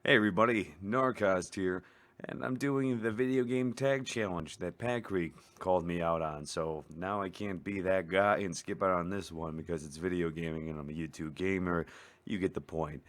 Hey everybody, Narcast here, and I'm doing the video game tag challenge that Paacreek called me out on. So now I can't be that guy and skip out on this one because it's video gaming and I'm a YouTube gamer. You get the point.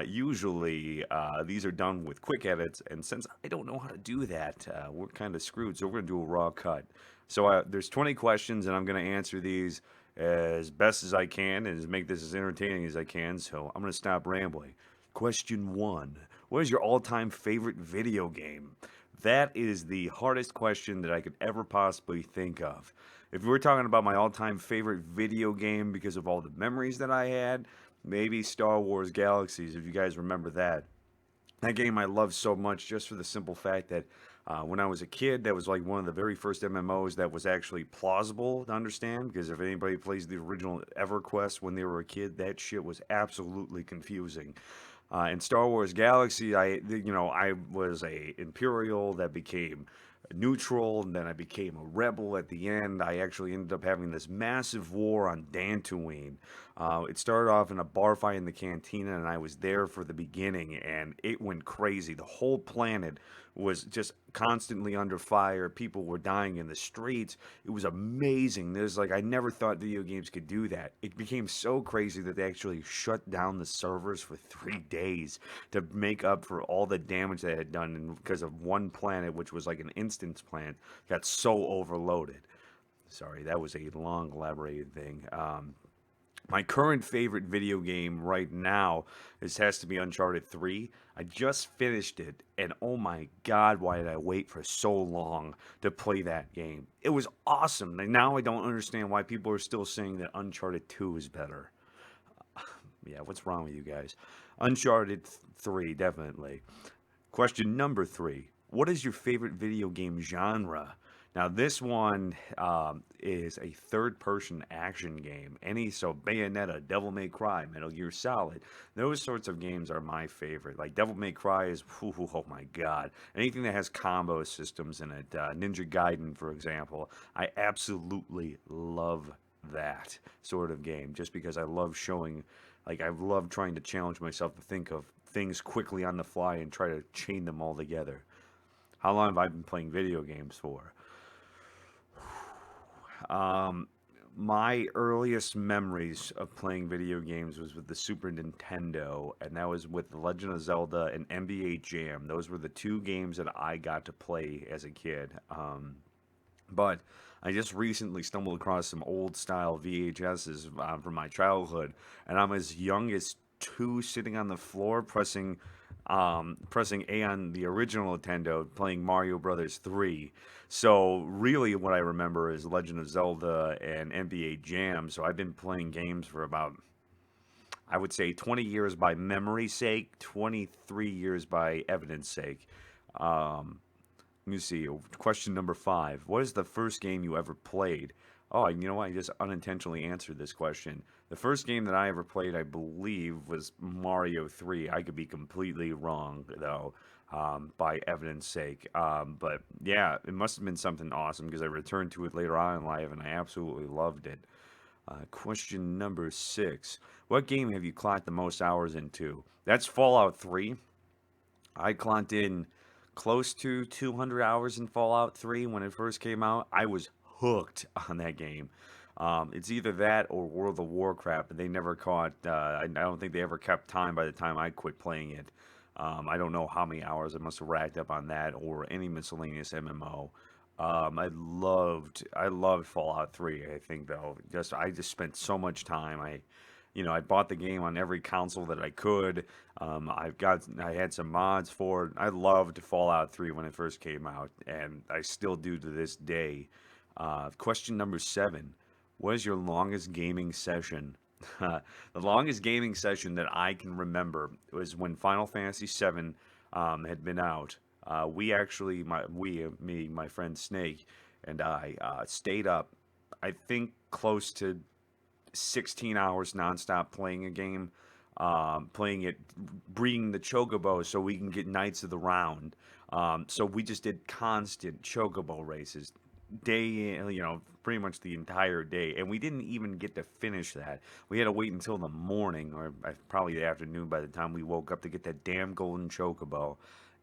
Usually, these are done with quick edits, and since I don't know how to do that, we're kind of screwed. So we're gonna do a raw cut. So there's 20 questions, and I'm gonna answer these as best as I can and make this as entertaining as I can. So I'm gonna stop rambling. Question one. What is your all time favorite video game? That is the hardest question that I could ever possibly think of. If we're talking about my all time favorite video game because of all the memories that I had, maybe Star Wars Galaxies, if you guys remember that. That game I love so much just for the simple fact that when I was a kid, that was like one of the very first MMOs that was actually plausible to understand. Because if anybody plays the original EverQuest when they were a kid, that shit was absolutely confusing. In Star Wars Galaxy, I was a Imperial that became neutral, and then I became a rebel at the end. I actually ended up having this massive war on Dantooine. It started off in a bar fight in the cantina, and I was there for the beginning, and it went crazy. The whole planet was just constantly under fire. People were dying in the streets. It was amazing. I never thought video games could do that. It became so crazy that they actually shut down the servers for 3 days to make up for all the damage they had done, and because of one planet, which was like an instance planet, got so overloaded. Sorry, that was a long, elaborated thing. My current favorite video game right now has to be Uncharted 3. I just finished it, and oh my god, why did I wait for so long to play that game? It was awesome. And now I don't understand why people are still saying that Uncharted 2 is better. Yeah, what's wrong with you guys? Uncharted 3, definitely. Question number three. What is your favorite video game genre? Now, this one is a third person action game. So Bayonetta, Devil May Cry, Metal Gear Solid. Those sorts of games are my favorite. Like Devil May Cry is, oh my god. Anything that has combo systems in it. Ninja Gaiden, for example. I absolutely love that sort of game just because I love I love trying to challenge myself to think of things quickly on the fly and try to chain them all together. How long have I been playing video games for? Um, my earliest memories of playing video games was with the Super Nintendo, and that was with The Legend of Zelda and NBA Jam. Those were the two games that I got to play as a kid. But I just recently stumbled across some old style VHSs from my childhood, and I'm as young as two sitting on the floor pressing A on the original Nintendo, playing Mario Brothers 3. So really, what I remember is Legend of Zelda and NBA Jam. So I've been playing games for about, I would say, 20 years by memory sake, 23 years by evidence sake. Um, Let me see. Question number five. What is the first game you ever played? Oh, you know what? I just unintentionally answered this question. The first game that I ever played, I believe, was Mario 3. I could be completely wrong, though, by evidence sake. But yeah, it must have been something awesome because I returned to it later on in life and I absolutely loved it. Question number six. What game have you clocked the most hours into? That's Fallout 3. I clocked in close to 200 hours in Fallout 3 when it first came out. I was hooked on that game. It's either that or World of Warcraft, but they never caught. I don't think they ever kept time by the time I quit playing it. I don't know how many hours I must have racked up on that or any miscellaneous MMO. I loved Fallout 3. I think though, I just spent so much time. I bought the game on every console that I could. I had some mods for it. I loved Fallout 3 when it first came out, and I still do to this day. Question number seven. What is your longest gaming session? The longest gaming session that I can remember was when Final Fantasy VII had been out. Me, my friend Snake, and I stayed up, I think, close to 16 hours nonstop playing a game, playing it, breeding the chocobo so we can get Knights of the Round. So we just did constant chocobo races. day, pretty much the entire day, and we didn't even get to finish that. We had to wait until the morning, or probably the afternoon, by the time we woke up to get that damn golden chocobo.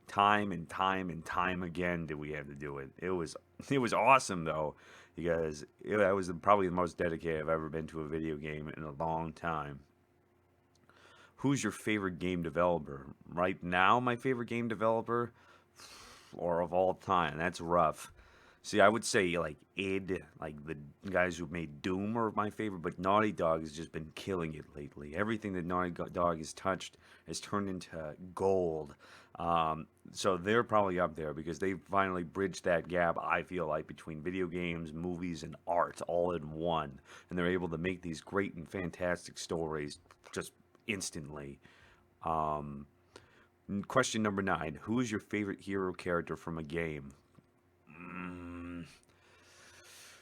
Time and time and time again did we have to do it. It was awesome though, because that was probably the most dedicated I've ever been to a video game in a long time. Who's your favorite game developer? Right now, my favorite game developer, or of all time? That's rough. See, I would say like id, like the guys who made Doom are my favorite, but Naughty Dog has just been killing it lately. Everything that Naughty Dog has touched has turned into gold. So they're probably up there because they finally bridged that gap, I feel like, between video games, movies, and art all in one. And they're able to make these great and fantastic stories just instantly. Um, Question number 9. Who is your favorite hero character from a game? Mm,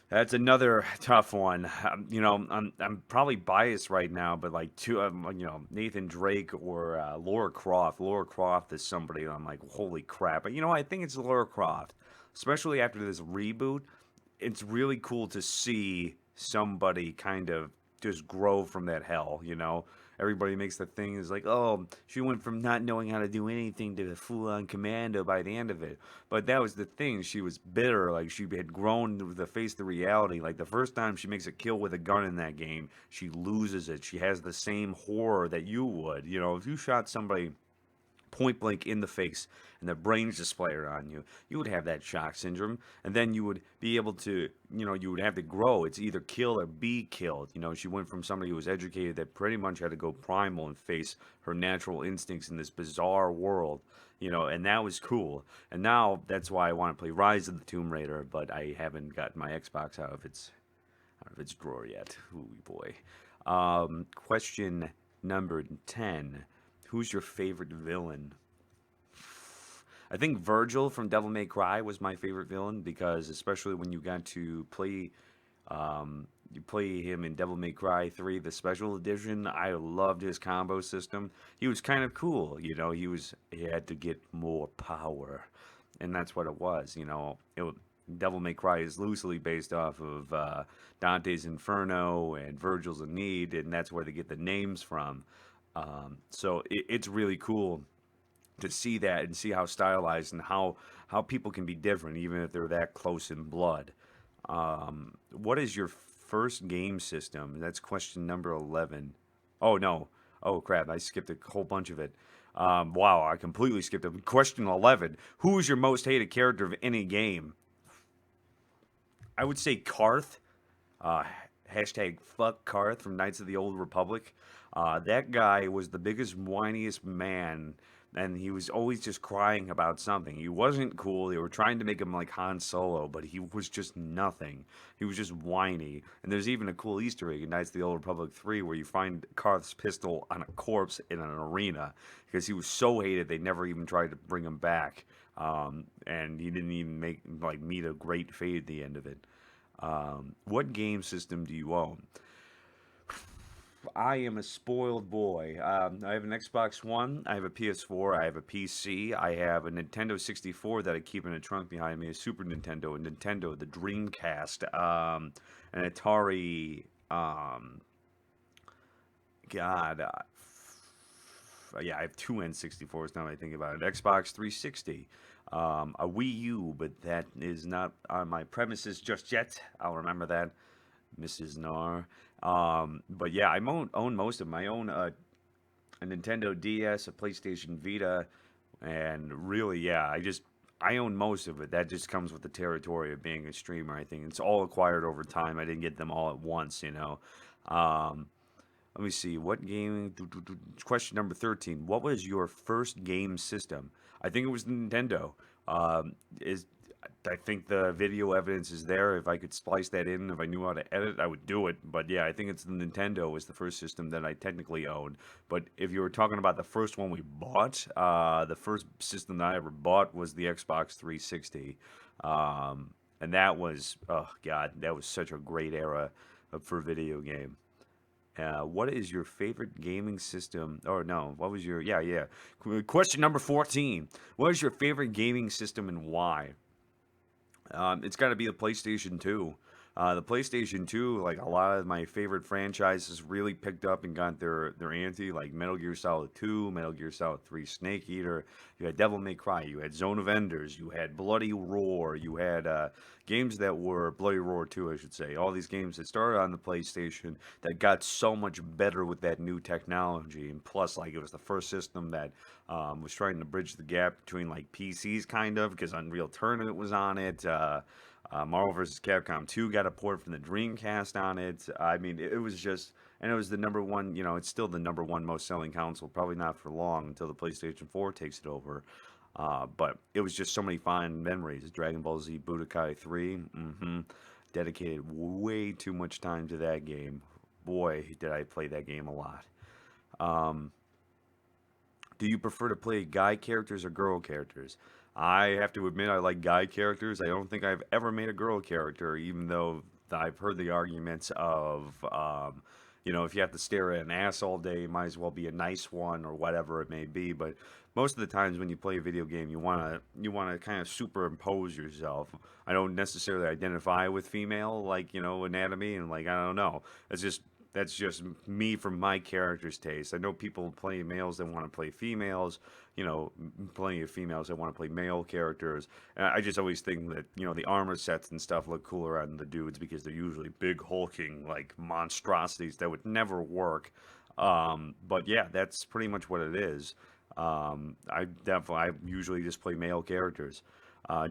that's another tough one. I'm probably biased right now, but like Nathan Drake or Laura Croft. Laura Croft is somebody I'm like, holy crap. But I think it's Laura Croft, especially after this reboot. It's really cool to see somebody kind of just grow from that hell. Everybody makes the thing is like, oh, she went from not knowing how to do anything to full on commando by the end of it. But that was the thing. She was bitter. Like, she had grown to face the reality. Like, the first time she makes a kill with a gun in that game, she loses it. She has the same horror that you would. If you shot somebody point blank in the face and their brains just splattered on you, you would have that shock syndrome, and then you would be able to, you would have to grow. It's either kill or be killed. She went from somebody who was educated that pretty much had to go primal and face her natural instincts in this bizarre world, and that was cool. And now that's why I want to play Rise of the Tomb Raider, but I haven't got my Xbox out of its drawer yet. Ooh boy. Question number 10. Who's your favorite villain? I think Virgil from Devil May Cry was my favorite villain because, especially when you got to you play him in Devil May Cry 3, the special edition. I loved his combo system. He was kind of cool, he had to get more power, and that's what it was. Devil May Cry is loosely based off of Dante's Inferno and Virgil's Aeneid, and that's where they get the names from. So it's really cool to see that and see how stylized and how people can be different even if they're that close in blood. What is your first game system? That's question number 11. Oh no. Oh crap, I skipped a whole bunch of it. Wow, I completely skipped it. Question 11. Who is your most hated character of any game? I would say Karth. Uh, Hashtag fuck Karth from Knights of the Old Republic. That guy was the biggest, whiniest man, and he was always just crying about something. He wasn't cool. They were trying to make him like Han Solo, but he was just nothing. He was just whiny. And there's even a cool Easter egg in Knights of the Old Republic 3 where you find Karth's pistol on a corpse in an arena because he was so hated they never even tried to bring him back. And he didn't even meet a great fate at the end of it. What game system do you own? I am a spoiled boy. I have an Xbox One, I have a PS4, I have a PC, I have a Nintendo 64 that I keep in a trunk behind me, a Super Nintendo, a Nintendo, the Dreamcast, an Atari. God, yeah, I have two N64s now that I think about it. Xbox 360, a Wii U, but that is not on my premises just yet. I'll remember that, Mrs. Nar. But yeah, own most of them. I own a Nintendo DS, a PlayStation Vita, and really, yeah, I own most of it. That just comes with the territory of being a streamer. I think it's all acquired over time. I didn't get them all at once. Um, Let me see. What game? Question number 13. What was your first game system? I think it was Nintendo. Is I think the video evidence is there. If I could splice that in, if I knew how to edit, I would do it. But yeah, I think it's the Nintendo was the first system that I technically owned. But if you were talking about the first one we bought, the first system that I ever bought was the Xbox 360. And that was, oh God, that was such a great era for video game. What is your favorite gaming system? Or no, what was your, yeah, yeah. Question number 14. What is your favorite gaming system and why? It's got to be the PlayStation 2. The PlayStation 2, like a lot of my favorite franchises, really picked up and got their ante, like Metal Gear Solid 2, Metal Gear Solid 3, Snake Eater. You had Devil May Cry, you had Zone of Enders, you had Bloody Roar, you had games that were Bloody Roar 2, I should say. All these games that started on the PlayStation that got so much better with that new technology, and plus, like it was the first system that was trying to bridge the gap between like PCs, kind of, because Unreal Tournament was on it. Marvel vs. Capcom 2 got a port from the Dreamcast on it. I mean, it was just, and it was the number one, it's still the number one most selling console, probably not for long until the PlayStation 4 takes it over. But it was just so many fond memories. Dragon Ball Z Budokai 3, dedicated way too much time to that game. Boy, did I play that game a lot. Um, do you prefer to play guy characters or girl characters? I have to admit I like guy characters. I don't think I've ever made a girl character, even though I've heard the arguments of, if you have to stare at an ass all day, it might as well be a nice one or whatever it may be. But most of the times when you play a video game, you wanna kind of superimpose yourself. I don't necessarily identify with female, like anatomy, and like I don't know. That's just me from my character's taste. I know people play males that want to play females, plenty of females that want to play male characters. And I just always think that, the armor sets and stuff look cooler on the dudes because they're usually big, hulking, like monstrosities that would never work. But yeah, that's pretty much what it is. I usually just play male characters.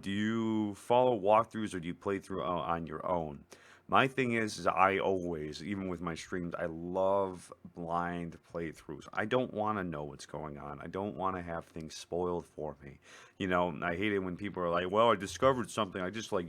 Do you follow walkthroughs or do you play through on your own? My thing is I always, even with my streams, I love blind playthroughs. I don't want to know what's going on. I don't want to have things spoiled for me. I hate it when people are like, "Well, I discovered something. I just like,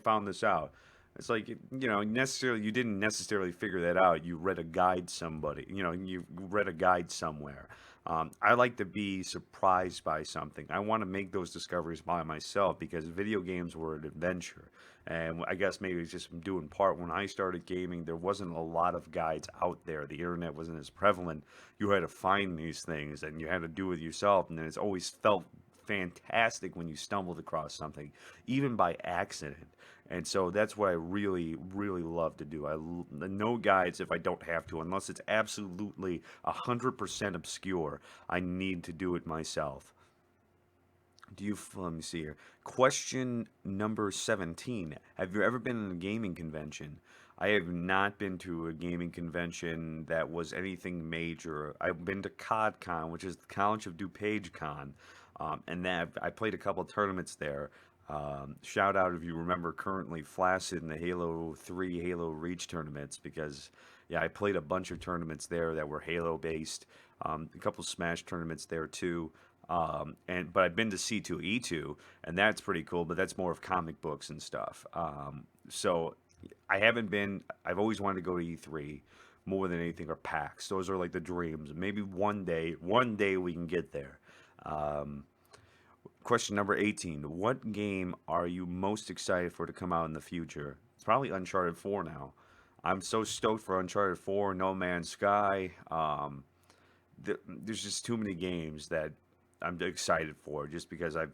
found this out." It's like, you didn't necessarily figure that out. You read a guide somebody, you read a guide somewhere. I like to be surprised by something. I want to make those discoveries by myself because video games were an adventure. And I guess maybe it's just due in part when I started gaming, there wasn't a lot of guides out there. The internet wasn't as prevalent. You had to find these things and you had to do it yourself. And then it's always felt fantastic when you stumbled across something, even by accident. And so that's what I really, really love to do. No guides if I don't have to, unless it's absolutely 100% obscure. I need to do it myself. Let me see here. Question number 17. Have you ever been in a gaming convention? I have not been to a gaming convention that was anything major. I've been to COD-Con, which is the College of DuPage Con, and that I played a couple tournaments there. Shout out if you remember currently Flaccid in the Halo 3, Halo Reach tournaments, because yeah, I played a bunch of tournaments there that were Halo based. A couple Smash tournaments there too. But I've been to C2E2, and that's pretty cool. But that's more of comic books and stuff. So I haven't been. I've always wanted to go to E3 more than anything, or PAX. Those are like the dreams. Maybe one day we can get there. Um, Question number 18. What game are you most excited for to come out in the future? It's probably Uncharted 4 now. I'm so stoked for Uncharted 4, No Man's Sky. There's just too many games that I'm excited for just because I've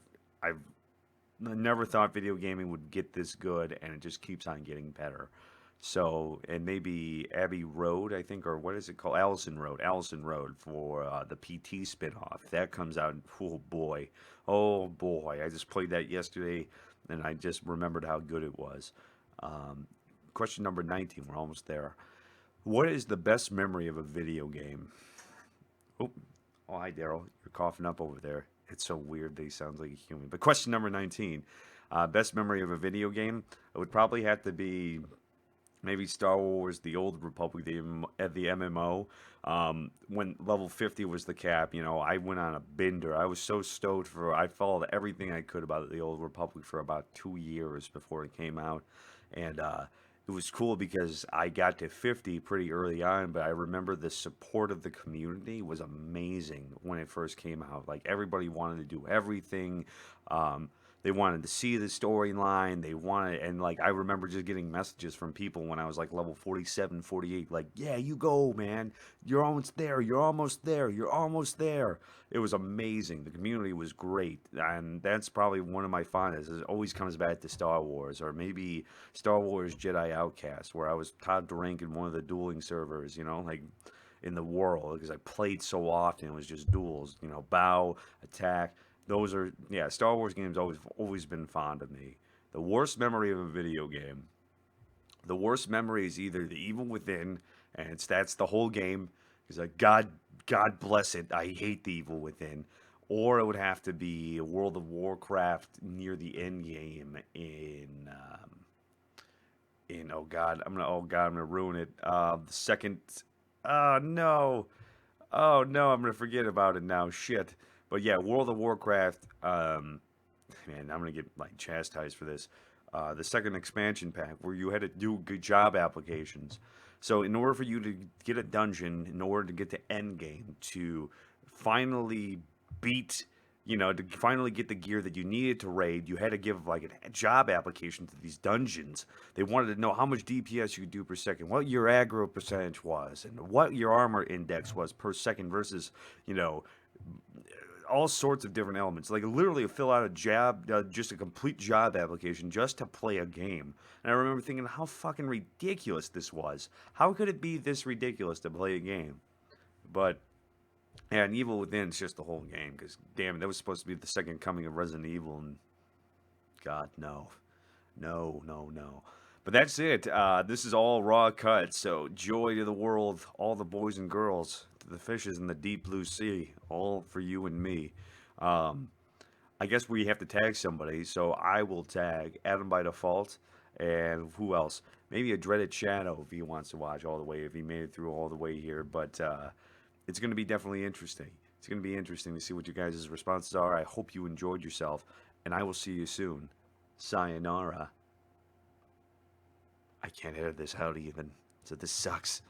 never thought video gaming would get this good and it just keeps on getting better. So, and maybe Abbey Road, I think, or what is it called? Allison Road for the PT spinoff. That comes out, oh boy, I just played that yesterday and I just remembered how good it was. Um, Question number 19, we're almost there. What is the best memory of a video game? Oh, oh, hi, Daryl. You're coughing up over there. It's so weird that he sounds like a human. But question number 19. Best memory of a video game? It would probably have to be maybe Star Wars, The Old Republic, the MMO. When level 50 was the cap, I went on a bender. I was so stoked I followed everything I could about The Old Republic for about 2 years before it came out. And it was cool because I got to 50 pretty early on, but I remember the support of the community was amazing when it first came out. Like everybody wanted to do everything. Um, They wanted to see the storyline. They wanted, and like I remember just getting messages from people when I was like level 47, 48, like, yeah, you go, man. You're almost there. You're almost there. You're almost there. It was amazing. The community was great. And that's probably one of my fondest. It always comes back to Star Wars, or maybe Star Wars Jedi Outcast, where I was top rank in one of the dueling servers, like in the world, because I played so often. It was just duels, bow, attack. Those are, yeah, Star Wars games always been fond of me. The worst memory of a video game. The worst memory is either The Evil Within, and that's the whole game. Because like God bless it, I hate The Evil Within. Or it would have to be World of Warcraft near the end game in I'm gonna ruin it. The second, no, oh no, I'm gonna forget about it now. Shit. But yeah, World of Warcraft. Man, I'm gonna get like chastised for this. The second expansion pack where you had to do good job applications. So in order for you to get a dungeon, in order to get to end game, to finally beat, to finally get the gear that you needed to raid, you had to give like a job application to these dungeons. They wanted to know how much DPS you could do per second, what your aggro percentage was, and what your armor index was per second versus, you know, all sorts of different elements. Like literally fill out a job, just a complete job application just to play a game. And I remember thinking how fucking ridiculous this was. How could it be this ridiculous to play a game? But yeah, and Evil Within's just the whole game. Because damn, that was supposed to be the second coming of Resident Evil, and God no, no, no, no. But that's it. This is all raw cut. So joy to the world, all the boys and girls, to the fishes in the deep blue sea, all for you and me. Um, I guess we have to tag somebody, so I will tag Adam by default, and who else? Maybe a dreaded shadow if he wants to watch all the way, if he made it through all the way here. But it's going to be definitely interesting. It's going to be interesting to see what you guys' responses are. I hope you enjoyed yourself, and I will see you soon. Sayonara. I can't edit this out even, so this sucks.